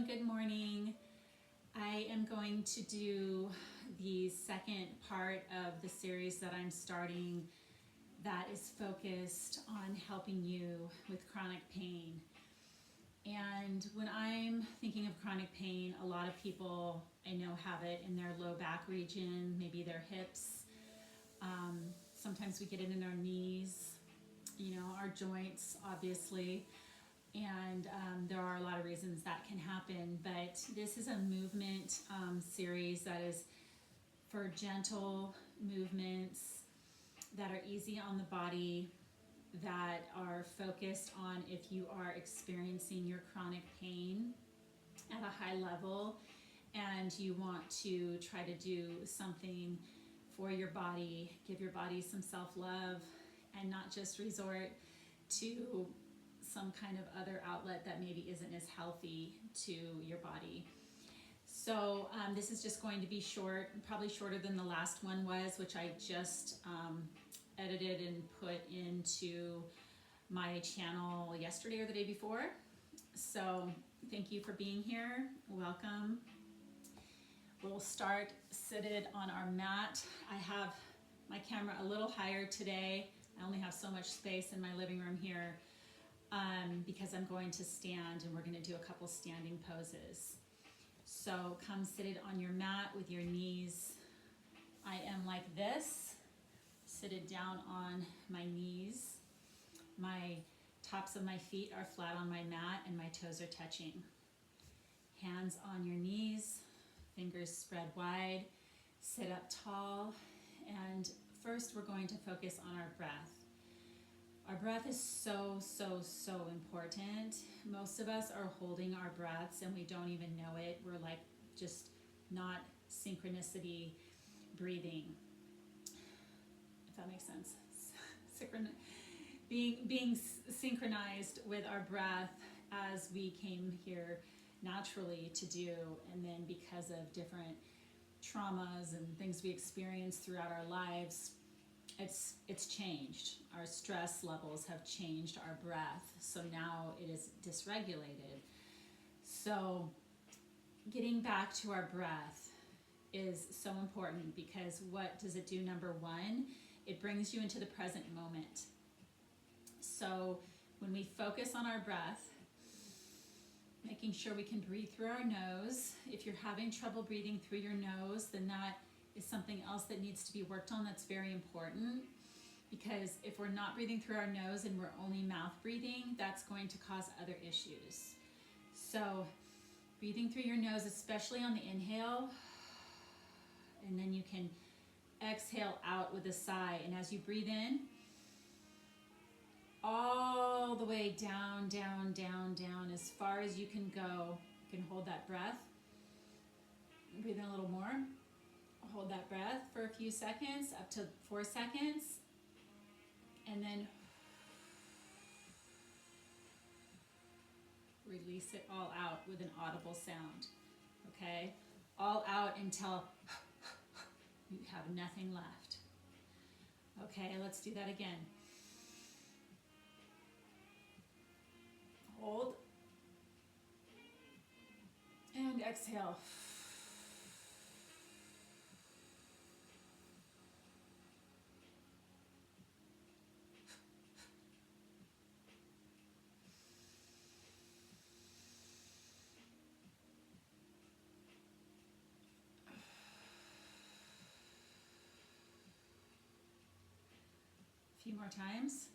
and good morning. I am going to do the second part of the series that I'm starting that is focused on helping you with chronic pain. And when I'm thinking of chronic pain, a lot of people I know have it in their low back region, maybe their hips. Sometimes we get it in our knees, our joints, obviously. And there are a lot of reasons that can happen, but this is a movement series that is for gentle movements that are easy on the body, that are focused on if you are experiencing your chronic pain at a high level and you want to try to do something for your body, give your body some self-love and not just resort to some kind of other outlet that maybe isn't as healthy to your body. So this is just going to be short, probably shorter than the last one was, which I just edited and put into my channel yesterday or the day before. So thank you for being here. Welcome. We'll start seated on our mat. I have my camera a little higher today. I only have so much space in my living room here. Because I'm going to stand and we're going to do a couple standing poses. So come seated on your mat with your knees. I am like this, seated down on my knees. My tops of my feet are flat on my mat and my toes are touching. Hands on your knees, fingers spread wide, sit up tall, and first we're going to focus on our breath. Our breath is so important. Most of us are holding our breaths and we don't even know it. We're like just not synchronicity breathing, if that makes sense. Being synchronized with our breath as we came here naturally to do, and then because of different traumas and things we experience throughout our lives, it's changed. Our stress levels have changed our breath, so now it is dysregulated. So getting back to our breath is so important, because what does it do? Number one, it brings you into the present moment. So when we focus on our breath, making sure we can breathe through our nose. If you're having trouble breathing through your nose, then that is something else that needs to be worked on. That's very important, because if we're not breathing through our nose and we're only mouth breathing, that's going to cause other issues. So breathing through your nose, especially on the inhale, and then you can exhale out with a sigh. And as you breathe in, all the way down, down, down, down, as far as you can go. You can hold that breath. Breathe in a little more. Hold that breath for a few seconds, up to 4 seconds, and then release it all out with an audible sound, okay? All out until you have nothing left. Okay, let's do that again. Hold, and exhale. A few more times.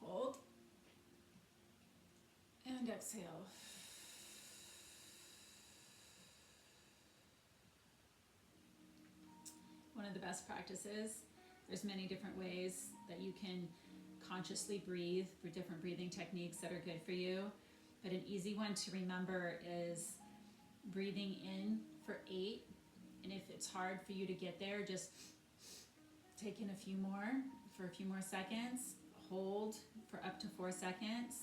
Hold. And exhale. One of the best practices, there's many different ways that you can consciously breathe for different breathing techniques that are good for you. But an easy one to remember is breathing in for 8. And if it's hard for you to get there, just take in a few more for a few more seconds. Hold for up to 4 seconds.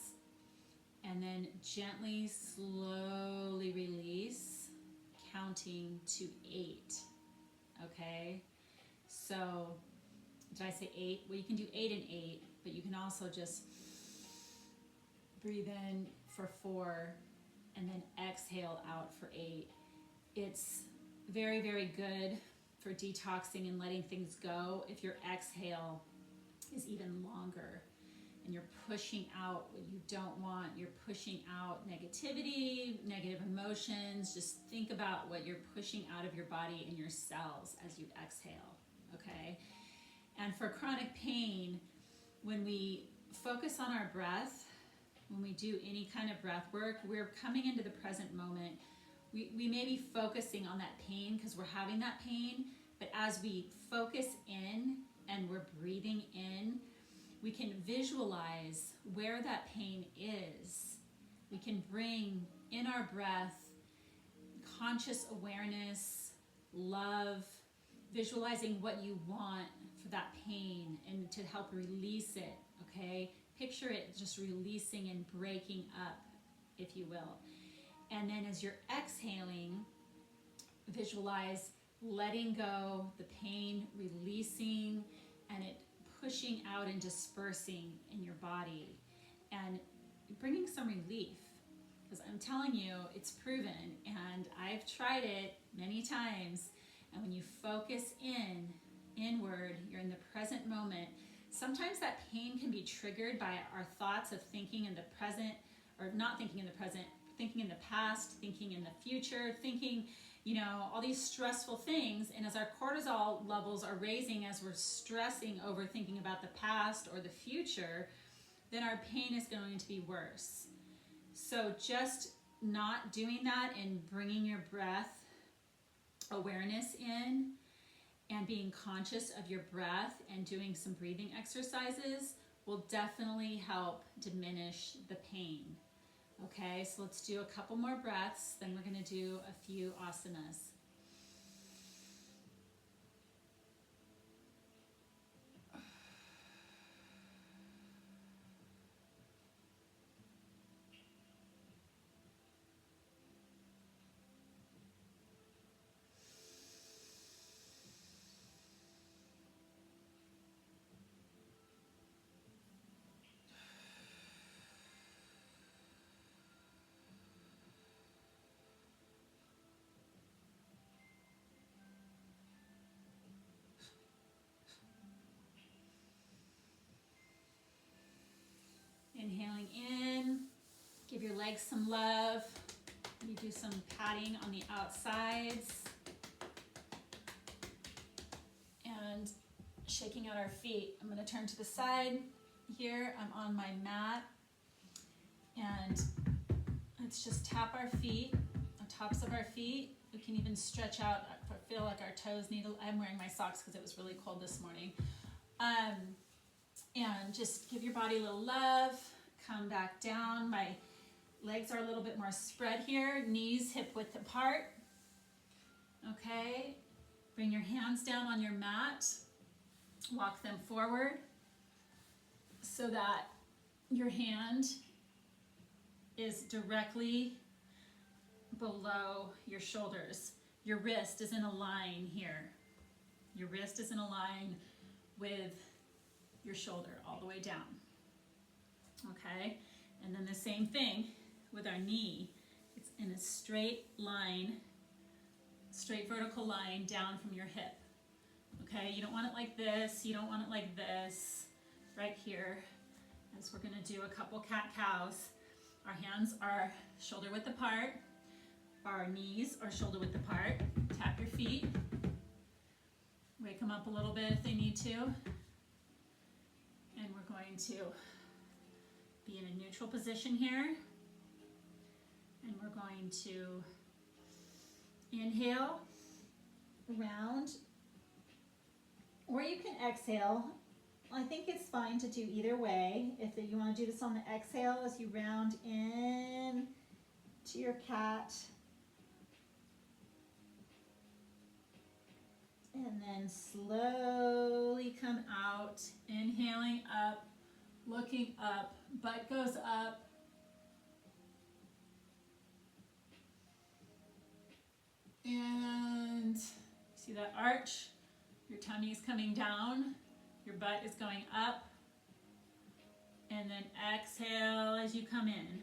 And then gently, slowly release, counting to 8. Okay? So, did I say 8? Well, you can do 8 and 8, but you can also just breathe in for 4, and then exhale out for 8. It's very, very good for detoxing and letting things go if your exhale is even longer and you're pushing out what you don't want. You're pushing out negativity, negative emotions. Just think about what you're pushing out of your body and your cells as you exhale, okay? And for chronic pain, when we focus on our breath, when we do any kind of breath work, we're coming into the present moment. We may be focusing on that pain because we're having that pain, but as we focus in and we're breathing in, we can visualize where that pain is. We can bring in our breath conscious awareness, love, visualizing what you want for that pain and to help release it, okay? Picture it just releasing and breaking up, if you will. And then as you're exhaling, visualize letting go, the pain releasing, and it pushing out and dispersing in your body and bringing some relief. Because I'm telling you, it's proven, and I've tried it many times. And when you focus inward, you're in the present moment. Sometimes that pain can be triggered by our thoughts of thinking in the present, or not thinking in the present, thinking in the past, thinking in the future, thinking, all these stressful things. And as our cortisol levels are raising, as we're stressing over thinking about the past or the future, then our pain is going to be worse. So just not doing that and bringing your breath awareness in and being conscious of your breath and doing some breathing exercises will definitely help diminish the pain. Okay, so let's do a couple more breaths, then we're going to do a few asanas. Inhaling in, give your legs some love. You do some patting on the outsides. And shaking out our feet. I'm going to turn to the side here. I'm on my mat. And let's just tap our feet, the tops of our feet. We can even stretch out, feel like our toes need, I'm wearing my socks because it was really cold this morning. And just give your body a little love. Come back down. My legs are a little bit more spread here. Knees hip width apart. Okay. Bring your hands down on your mat. Walk them forward so that your hand is directly below your shoulders. Your wrist is in a line here. Your wrist is in a line with your shoulder all the way down. Okay, and then the same thing with our knee. It's in a straight line, straight vertical line down from your hip. Okay, you don't want it like this, you don't want it like this, right here. As we're gonna do a couple cat-cows. Our hands are shoulder width apart, our knees are shoulder width apart. Tap your feet, wake them up a little bit if they need to. And we're going to be in a neutral position here. And we're going to inhale, round, or you can exhale. I think it's fine to do either way. If you want to do this on the exhale as you round in to your cat. And then slowly come out, inhaling up, looking up, butt goes up. And see that arch? Your tummy is coming down, your butt is going up. And then exhale as you come in.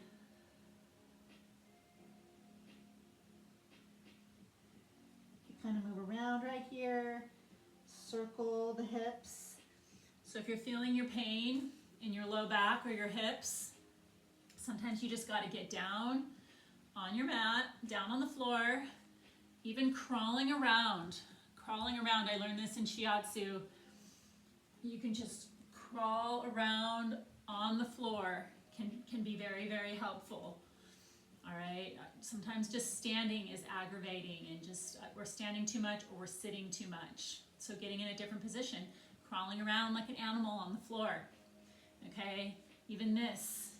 kind of move around right here. Circle the hips. So if you're feeling your pain in your low back or your hips, sometimes you just got to get down on your mat, down on the floor, even crawling around. Crawling around, I learned this in shiatsu. You can just crawl around on the floor, can be very, very helpful. All right, sometimes just standing is aggravating and just we're standing too much or we're sitting too much. So getting in a different position, crawling around like an animal on the floor. Okay, even this,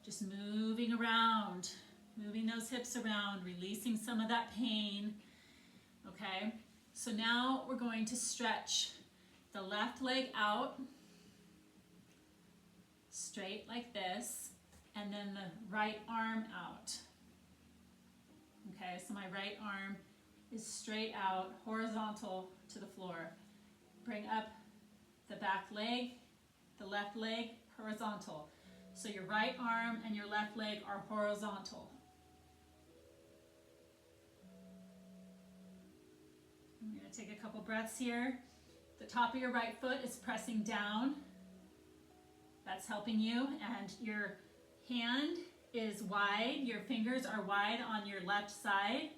just moving around, moving those hips around, releasing some of that pain. Okay, so now we're going to stretch the left leg out, straight like this, and then the right arm out. Okay, so my right arm is straight out, horizontal to the floor. Bring up the back leg, the left leg, horizontal. So your right arm and your left leg are horizontal. I'm going to take a couple breaths here. The top of your right foot is pressing down. That's helping you, and your hand is wide. Your fingers are wide on your left side,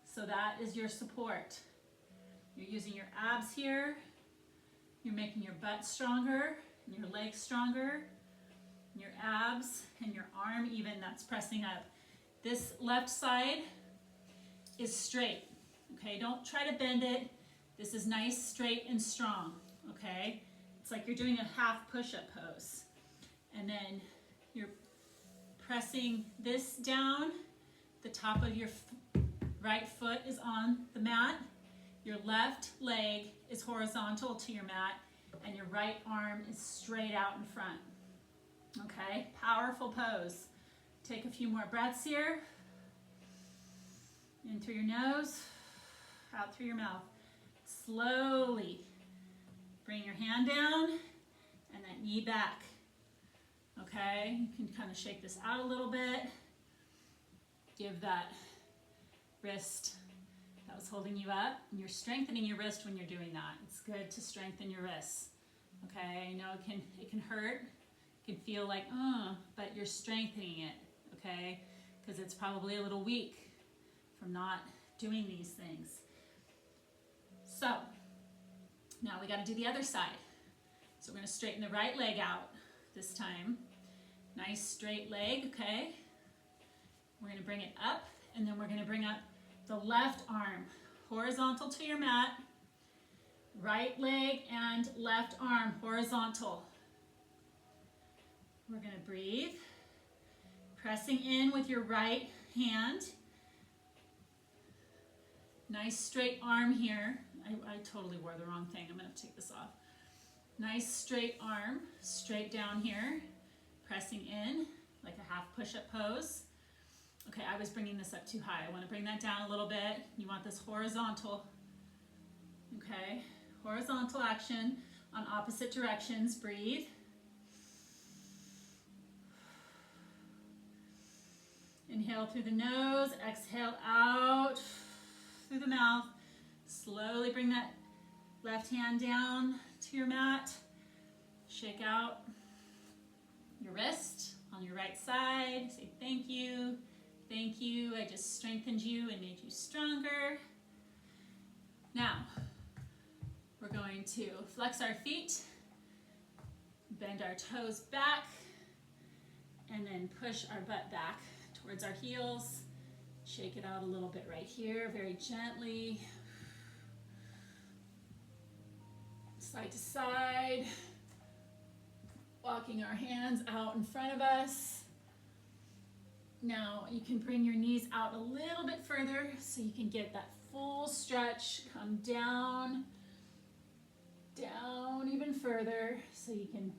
so that is your support. You're using your abs here. You're making your butt stronger, and your legs stronger, and your abs, and your arm even, that's pressing up. This left side is straight, okay? Don't try to bend it. This is nice, straight, and strong, okay? It's like you're doing a half push-up pose. And then you're pressing this down. The top of your right foot is on the mat. Your left leg is horizontal to your mat, and your right arm is straight out in front. Okay, powerful pose. Take a few more breaths here. In through your nose, out through your mouth. Slowly bring your hand down and that knee back. Okay, you can kind of shake this out a little bit. Give that wrist that was holding you up, and you're strengthening your wrist when you're doing that. It's good to strengthen your wrists. Okay, I know it can hurt, it can feel like, but you're strengthening it, okay? Because it's probably a little weak from not doing these things. So, now we got to do the other side. So we're going to straighten the right leg out this time. Nice straight leg, okay? We're going to bring it up, and then we're going to bring up the left arm horizontal to your mat. Right leg and left arm horizontal. We're going to breathe. Pressing in with your right hand. Nice straight arm here. I totally wore the wrong thing. I'm going to take this off. Nice straight arm, straight down here. Pressing in like a half push-up pose. Okay, I was bringing this up too high. I want to bring that down a little bit. You want this horizontal. Okay, horizontal action on opposite directions. Breathe. Inhale through the nose, exhale out through the mouth. Slowly bring that left hand down to your mat. Shake out your wrist on your right side. Say thank you. Thank you. I just strengthened you and made you stronger. Now, we're going to flex our feet, bend our toes back, and then push our butt back towards our heels. Shake it out a little bit right here, very gently. Side to side. Walking our hands out in front of us. Now you can bring your knees out a little bit further so you can get that full stretch. Come down, down even further so you can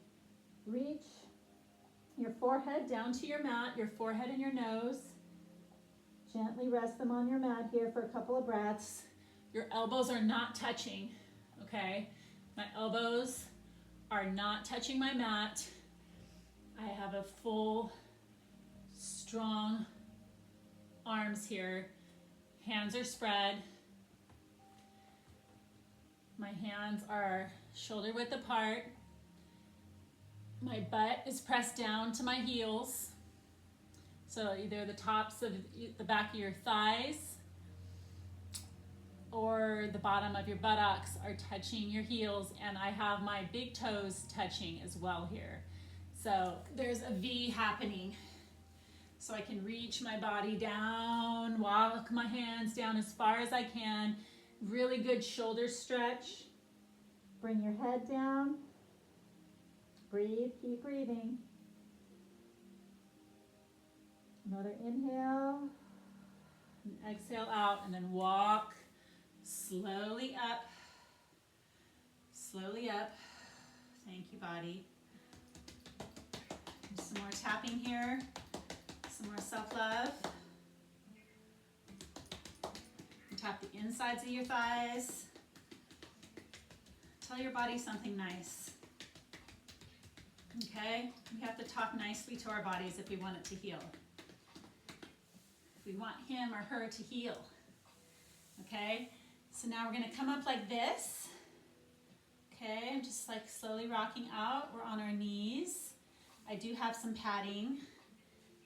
reach your forehead down to your mat, your forehead and your nose. Gently rest them on your mat here for a couple of breaths. Your elbows are not touching, okay? My elbows are not touching my mat. I have a full, strong arms here. Hands are spread. My hands are shoulder width apart. My butt is pressed down to my heels. So either the tops of the back of your thighs or the bottom of your buttocks are touching your heels, and I have my big toes touching as well here. So there's a V happening. So I can reach my body down, walk my hands down as far as I can. Really good shoulder stretch. Bring your head down. Breathe, keep breathing. Another inhale. And exhale out, and then walk slowly up. Slowly up. Thank you, body. Some more tapping here. Some more self-love. Tap the insides of your thighs. Tell your body something nice. Okay? We have to talk nicely to our bodies if we want it to heal. If we want him or her to heal. Okay? So now we're going to come up like this. Okay? I'm just like slowly rocking out. We're on our knees. I do have some padding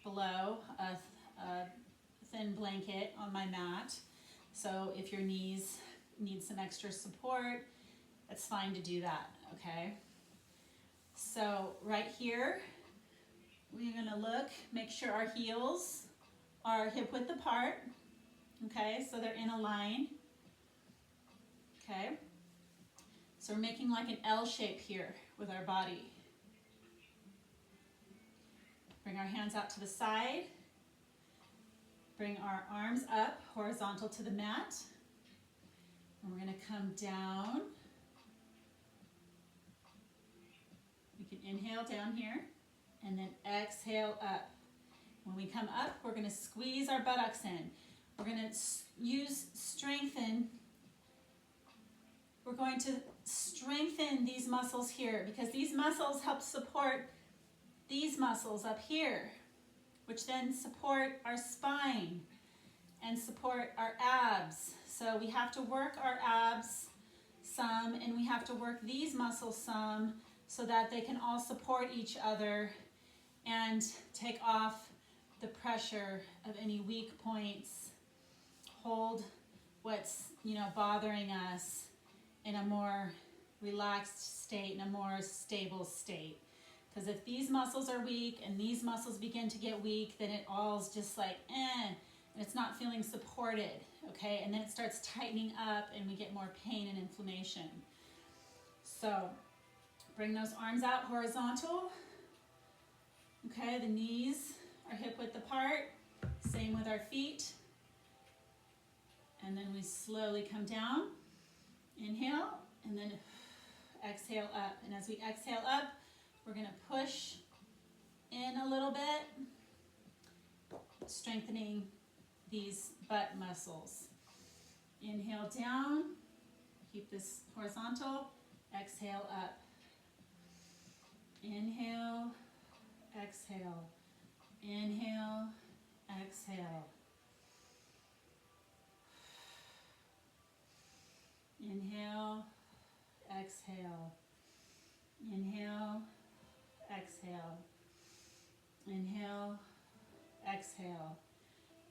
below, a thin blanket on my mat. So if your knees need some extra support, it's fine to do that, okay? So right here, we're gonna look, make sure our heels are hip width apart, okay? So they're in a line, okay? So we're making like an L shape here with our body. Bring our hands out to the side. Bring our arms up, horizontal to the mat. And we're going to come down. We can inhale down here and then exhale up. When we come up, we're going to squeeze our buttocks in. We're going to strengthen. We're going to strengthen these muscles here because these muscles help support these muscles up here, which then support our spine and support our abs. So we have to work our abs some, and we have to work these muscles some so that they can all support each other and take off the pressure of any weak points. Hold what's, bothering us in a more relaxed state, in a more stable state. Because if these muscles are weak and these muscles begin to get weak, then it all's just like, and it's not feeling supported, okay? And then it starts tightening up and we get more pain and inflammation. So bring those arms out horizontal. Okay, the knees are hip width apart. Same with our feet. And then we slowly come down. Inhale, and then exhale up. And as we exhale up, we're going to push in a little bit, strengthening these butt muscles. Inhale down, keep this horizontal, exhale up. Inhale, exhale, inhale, exhale. Inhale, exhale, inhale, exhale, inhale, exhale.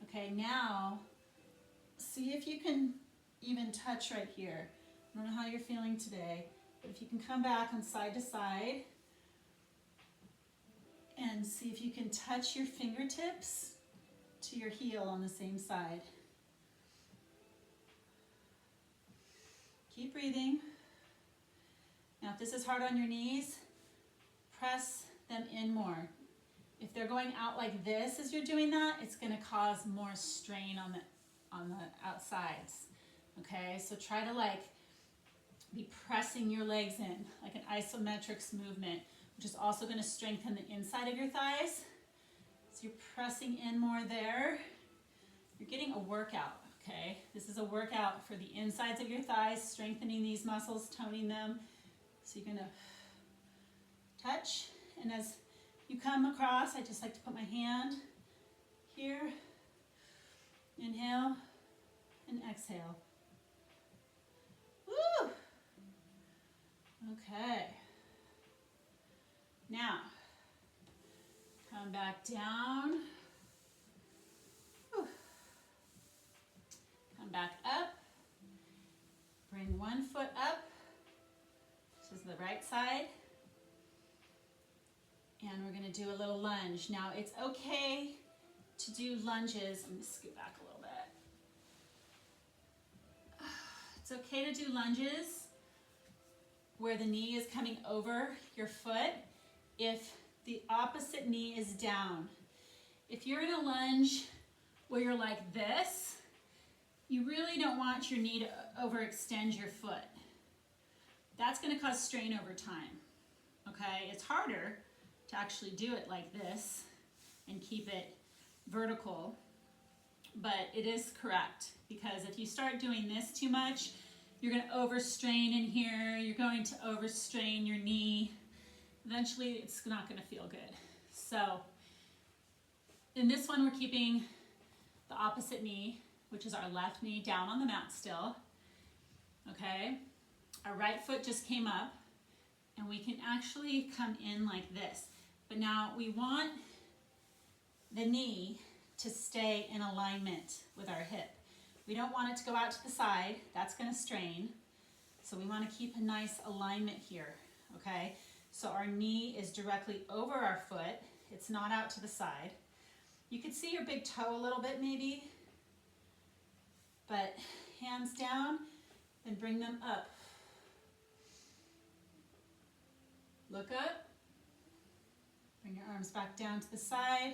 Okay, now see if you can even touch right here. I don't know how you're feeling today, but if you can come back on side to side and see if you can touch your fingertips to your heel on the same side. Keep breathing. Now if this is hard on your knees, press them in more. If they're going out like this as you're doing that, it's going to cause more strain on the outsides. Okay, so try to be pressing your legs in like an isometrics movement, which is also going to strengthen the inside of your thighs. So you're pressing in more there. You're getting a workout. Okay, this is a workout for the insides of your thighs, strengthening these muscles, toning them. So you're going to touch, and as you come across, I just like to put my hand here. Inhale and exhale. Woo! Okay. Now, come back down. Whew. Come back up. Bring one foot up. This is the right side. And we're going to do a little lunge. Now, it's okay to do lunges. I'm going to scoot back a little bit. It's okay to do lunges where the knee is coming over your foot if the opposite knee is down. If you're in a lunge where you're like this, you really don't want your knee to overextend your foot. That's going to cause strain over time. Okay? It's harder to actually do it like this and keep it vertical, but it is correct, because if you start doing this too much, you're going to overstrain in here, you're going to overstrain your knee. Eventually it's not going to feel good. So in this one, we're keeping the opposite knee, which is our left knee, down on the mat still. Okay, our right foot just came up, and we can actually come in like this. But now we want the knee to stay in alignment with our hip. We don't want it to go out to the side. That's going to strain. So we want to keep a nice alignment here, okay? So our knee is directly over our foot. It's not out to the side. You could see your big toe a little bit maybe, but hands down and bring them up. Look up. Bring your arms back down to the side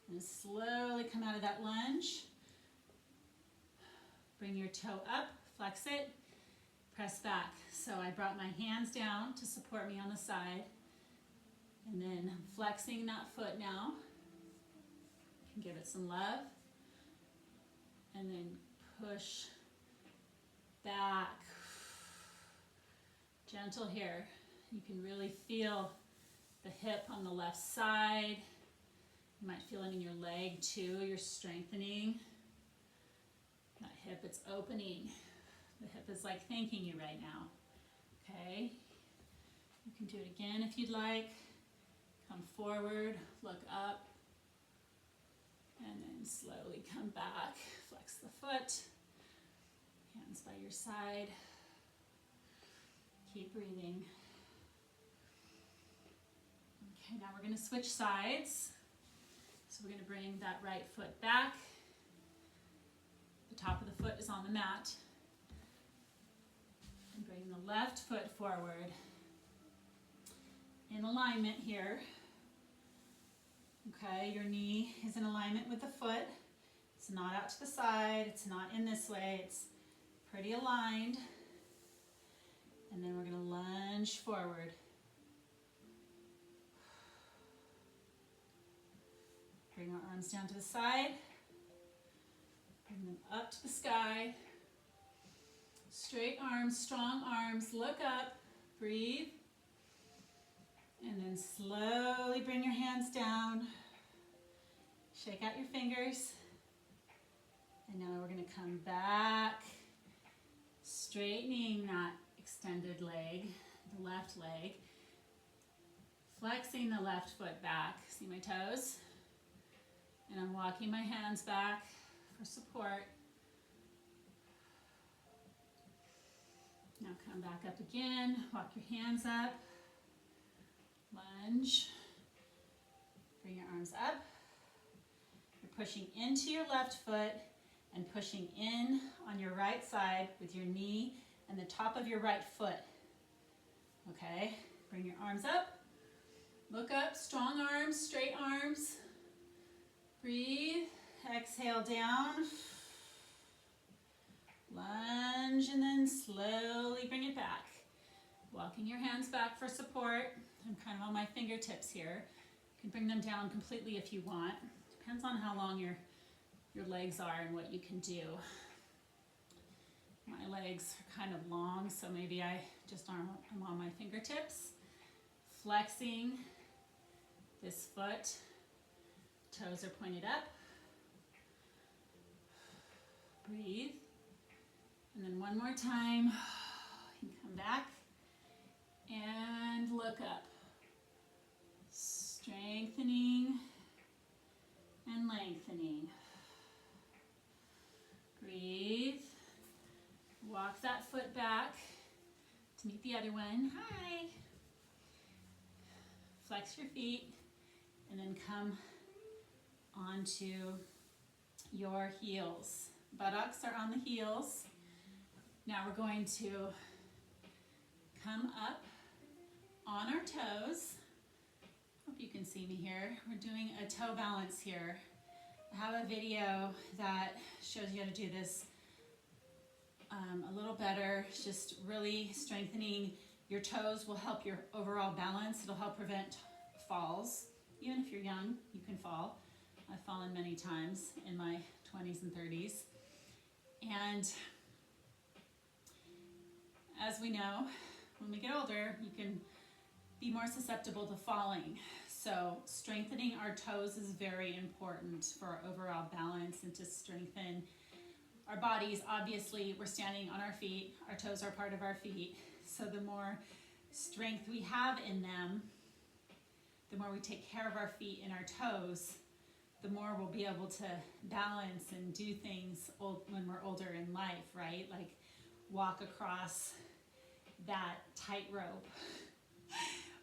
and slowly come out of that lunge. Bring your toe up, flex it, press back. So I brought my hands down to support me on the side, and then I'm flexing that foot now. You can give it some love, and then push back. Gentle here. You can really feel the hip on the left side. You might feel it in your leg too. You're strengthening that hip. It's opening. The hip is like thanking you right now. Okay. You can do it again if you'd like. Come forward, look up, and then slowly come back. Flex the foot. Hands by your side. Keep breathing. Okay, now we're going to switch sides. So we're going to bring that right foot back. The top of the foot is on the mat. And bring the left foot forward. In alignment here. Okay, your knee is in alignment with the foot. It's not out to the side. It's not in this way. It's pretty aligned. And then we're going to lunge forward. Bring our arms down to the side. Bring them up to the sky. Straight arms, strong arms. Look up. Breathe. And then slowly bring your hands down. Shake out your fingers. And now we're going to come back. Straightening that extended leg, the left leg. Flexing the left foot back. See my toes? And I'm walking my hands back for support. Now come back up again. Walk your hands up. Lunge. Bring your arms up. You're pushing into your left foot and pushing in on your right side with your knee and the top of your right foot. Okay? Bring your arms up. Look up. Strong arms, straight arms. Breathe. Exhale down. Lunge and then slowly bring it back. Walking your hands back for support. I'm kind of on my fingertips here. You can bring them down completely if you want. Depends on how long your legs are and what you can do. My legs are kind of long, so maybe I'm on my fingertips. Flexing this foot. Toes are pointed up. Breathe. And then one more time. You can come back. And look up. Strengthening and lengthening. Breathe. Walk that foot back to meet the other one. Hi. Flex your feet and then come onto your heels. Buttocks are on the heels. Now we're going to come up on our toes. Hope you can see me here. We're doing a toe balance here. I have a video that shows you how to do this a little better. It's just really strengthening your toes will help your overall balance. It'll help prevent falls. Even if you're young, you can fall. I've fallen many times in my 20s and 30s. And as we know, when we get older, you can be more susceptible to falling. So strengthening our toes is very important for our overall balance and to strengthen our bodies. Obviously, we're standing on our feet. Our toes are part of our feet. So the more strength we have in them, the more we take care of our feet and our toes, the more we'll be able to balance and do things when we're older in life, right? Like walk across that tightrope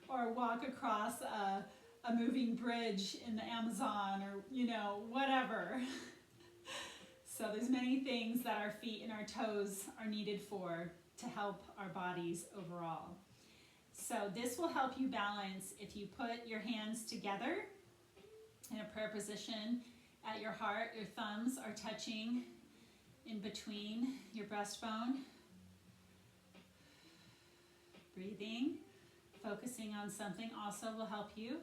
or walk across a moving bridge in the Amazon or, whatever. So there's many things that our feet and our toes are needed for to help our bodies overall. So this will help you balance if you put your hands together in a prayer position at your heart. Your thumbs are touching in between your breastbone. Breathing, focusing on something also will help you.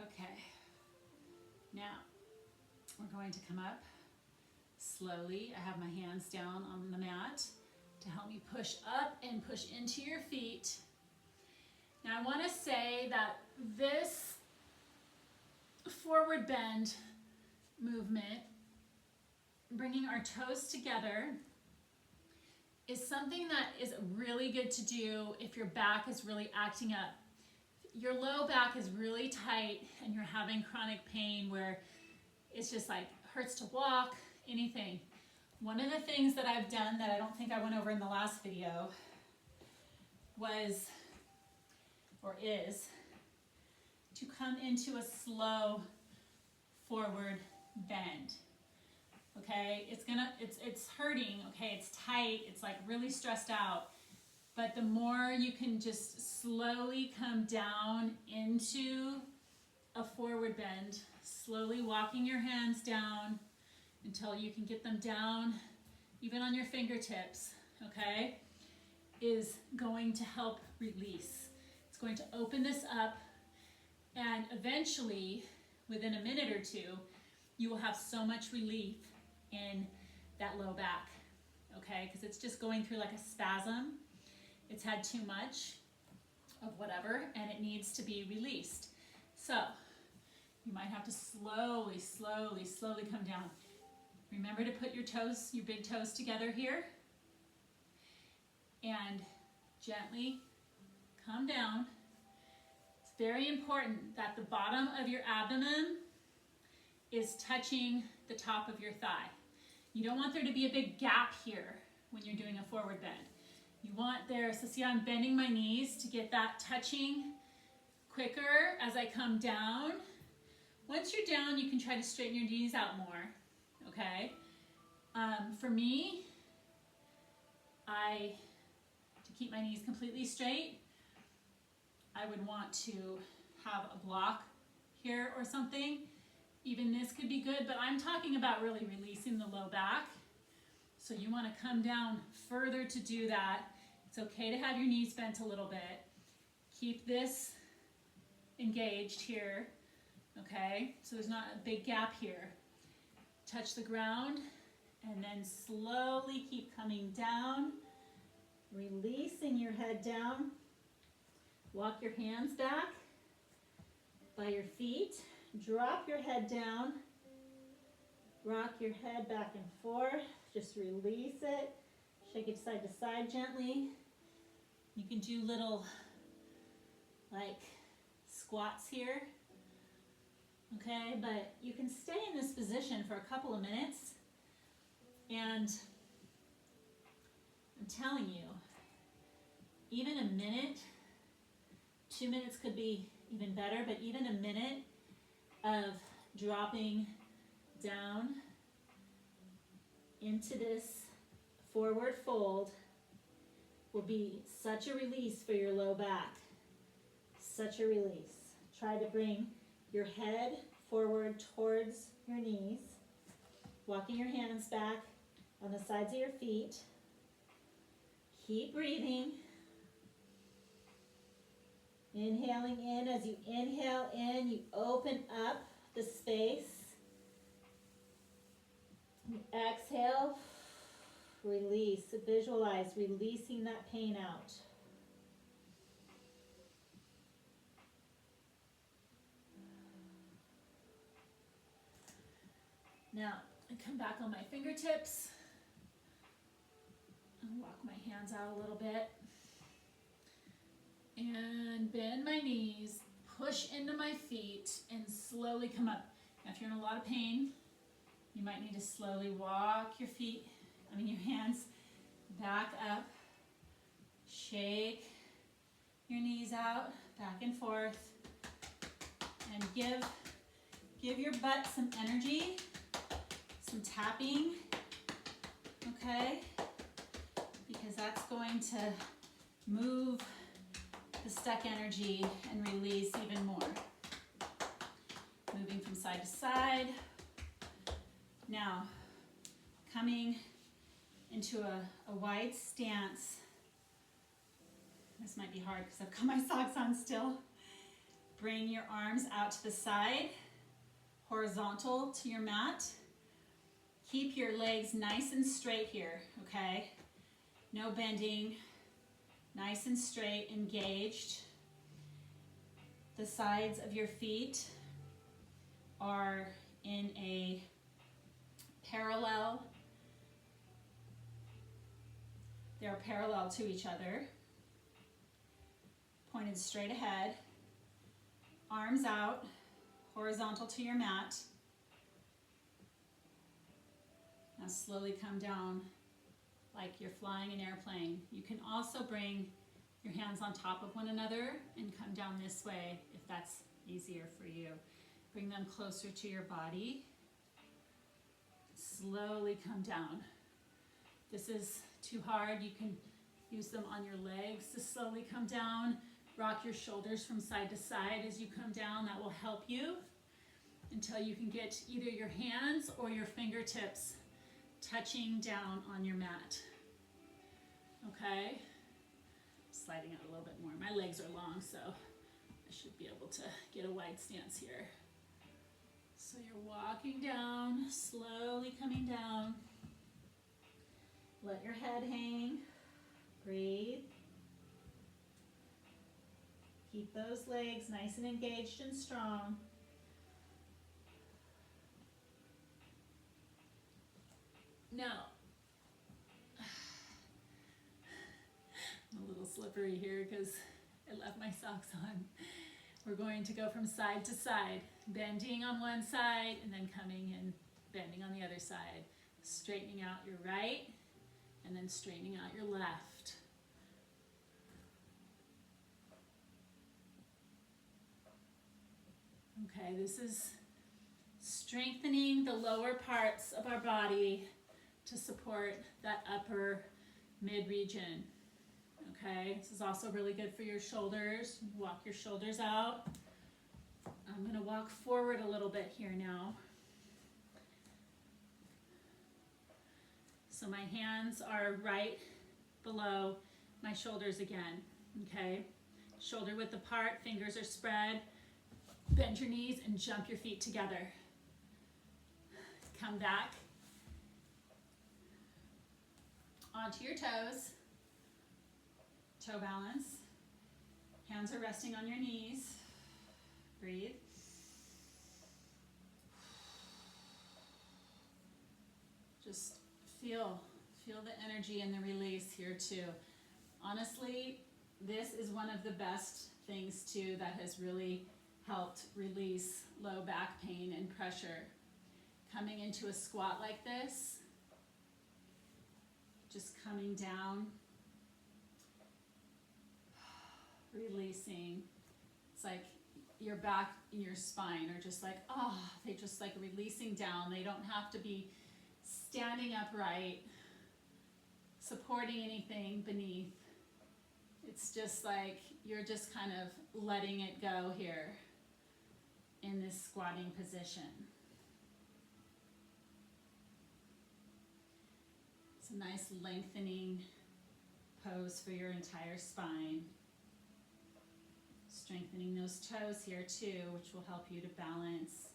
Okay, now we're going to come up slowly. I have my hands down on the mat to help me push up and push into your feet. Now I want to say that this forward bend movement, bringing our toes together, is something that is really good to do if your back is really acting up. Your low back is really tight and you're having chronic pain where it's just like hurts to walk, anything. One of the things that I've done that I don't think I went over in the last video is to come into a slow forward bend. Okay, it's hurting, okay, it's tight, it's like really stressed out. But the more you can just slowly come down into a forward bend, slowly walking your hands down until you can get them down, even on your fingertips, okay, is going to help release. It's going to open this up, and eventually, within a minute or two, you will have so much relief in that low back, okay, because it's just going through like a spasm. It's had too much of whatever, and it needs to be released. So you might have to slowly, slowly, slowly come down. Remember to put your toes, your big toes together here, and gently come down. It's very important that the bottom of your abdomen is touching the top of your thigh. You don't want there to be a big gap here when you're doing a forward bend. You want there, so see I'm bending my knees to get that touching quicker as I come down. Once you're down, you can try to straighten your knees out more, okay? For me, to keep my knees completely straight, I would want to have a block here or something. Even this could be good, but I'm talking about really releasing the low back. So you want to come down further to do that. It's okay to have your knees bent a little bit. Keep this engaged here, okay? So there's not a big gap here. Touch the ground and then slowly keep coming down, releasing your head down. Walk your hands back by your feet. Drop your head down. Rock your head back and forth. Just release it. Shake it side to side gently. You can do little like squats here. Okay, but you can stay in this position for a couple of minutes, and I'm telling you, even a minute, 2 minutes could be even better, but even a minute of dropping down into this forward fold will be such a release for your low back. Such a release. Try to bring your head forward towards your knees, walking your hands back on the sides of your feet. Keep breathing. Inhaling in. As you inhale in, you open up the space. You exhale, release. Visualize releasing that pain out. Now, I come back on my fingertips and walk my hands out a little bit. And bend my knees, push into my feet, and slowly come up. Now, if you're in a lot of pain, you might need to slowly walk your your hands back up. Shake your knees out, back and forth. And give your butt some energy. Some tapping, okay? Because that's going to move the stuck energy and release even more. Moving from side to side. Now, coming into a wide stance. This might be hard because I've got my socks on still. Bring your arms out to the side, horizontal to your mat. Keep your legs nice and straight here, okay? No bending, nice and straight, engaged. The sides of your feet are in a parallel. They're parallel to each other. Pointed straight ahead. Arms out, horizontal to your mat. Now slowly come down like you're flying an airplane. You can also bring your hands on top of one another and come down this way if that's easier for you. Bring them closer to your body. Slowly come down. If this is too hard, you can use them on your legs to slowly come down. Rock your shoulders from side to side as you come down. That will help you until you can get either your hands or your fingertips touching down on your mat. Okay? Sliding out a little bit more. My legs are long, so I should be able to get a wide stance here. So you're walking down, slowly coming down. Let your head hang. Breathe. Keep those legs nice and engaged and strong. Now, I'm a little slippery here because I left my socks on. We're going to go from side to side, bending on one side and then coming and bending on the other side. Straightening out your right and then straightening out your left. Okay, this is strengthening the lower parts of our body to support that upper mid region. Okay, this is also really good for your shoulders. Walk your shoulders out. I'm going to walk forward a little bit here now. So my hands are right below my shoulders again. Okay, shoulder width apart, fingers are spread. Bend your knees and jump your feet together. Come back onto your toes. Toe balance. Hands are resting on your knees. Breathe. Just feel the energy and the release here too. Honestly, this is one of the best things too that has really helped release low back pain and pressure. Coming into a squat like this, just coming down, releasing. It's like your back and your spine are just like, oh, they just like releasing down. They don't have to be standing upright, supporting anything beneath. It's just like you're just kind of letting it go here in this squatting position. It's a nice lengthening pose for your entire spine. Strengthening those toes here too, which will help you to balance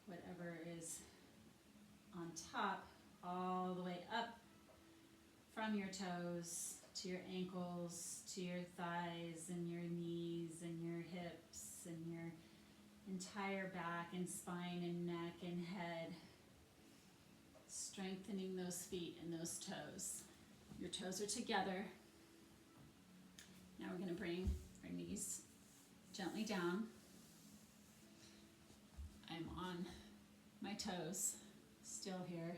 whatever is on top all the way up from your toes to your ankles, to your thighs and your knees and your hips and your entire back and spine and neck and head. Strengthening those feet and those toes. Your toes are together. Now we're going to bring our knees gently down. I'm on my toes, still here,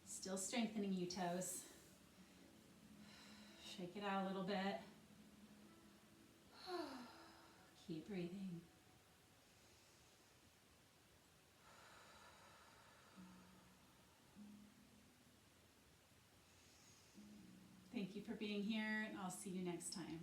still strengthening you toes. Shake it out a little bit. Keep breathing. Thank you for being here, and I'll see you next time.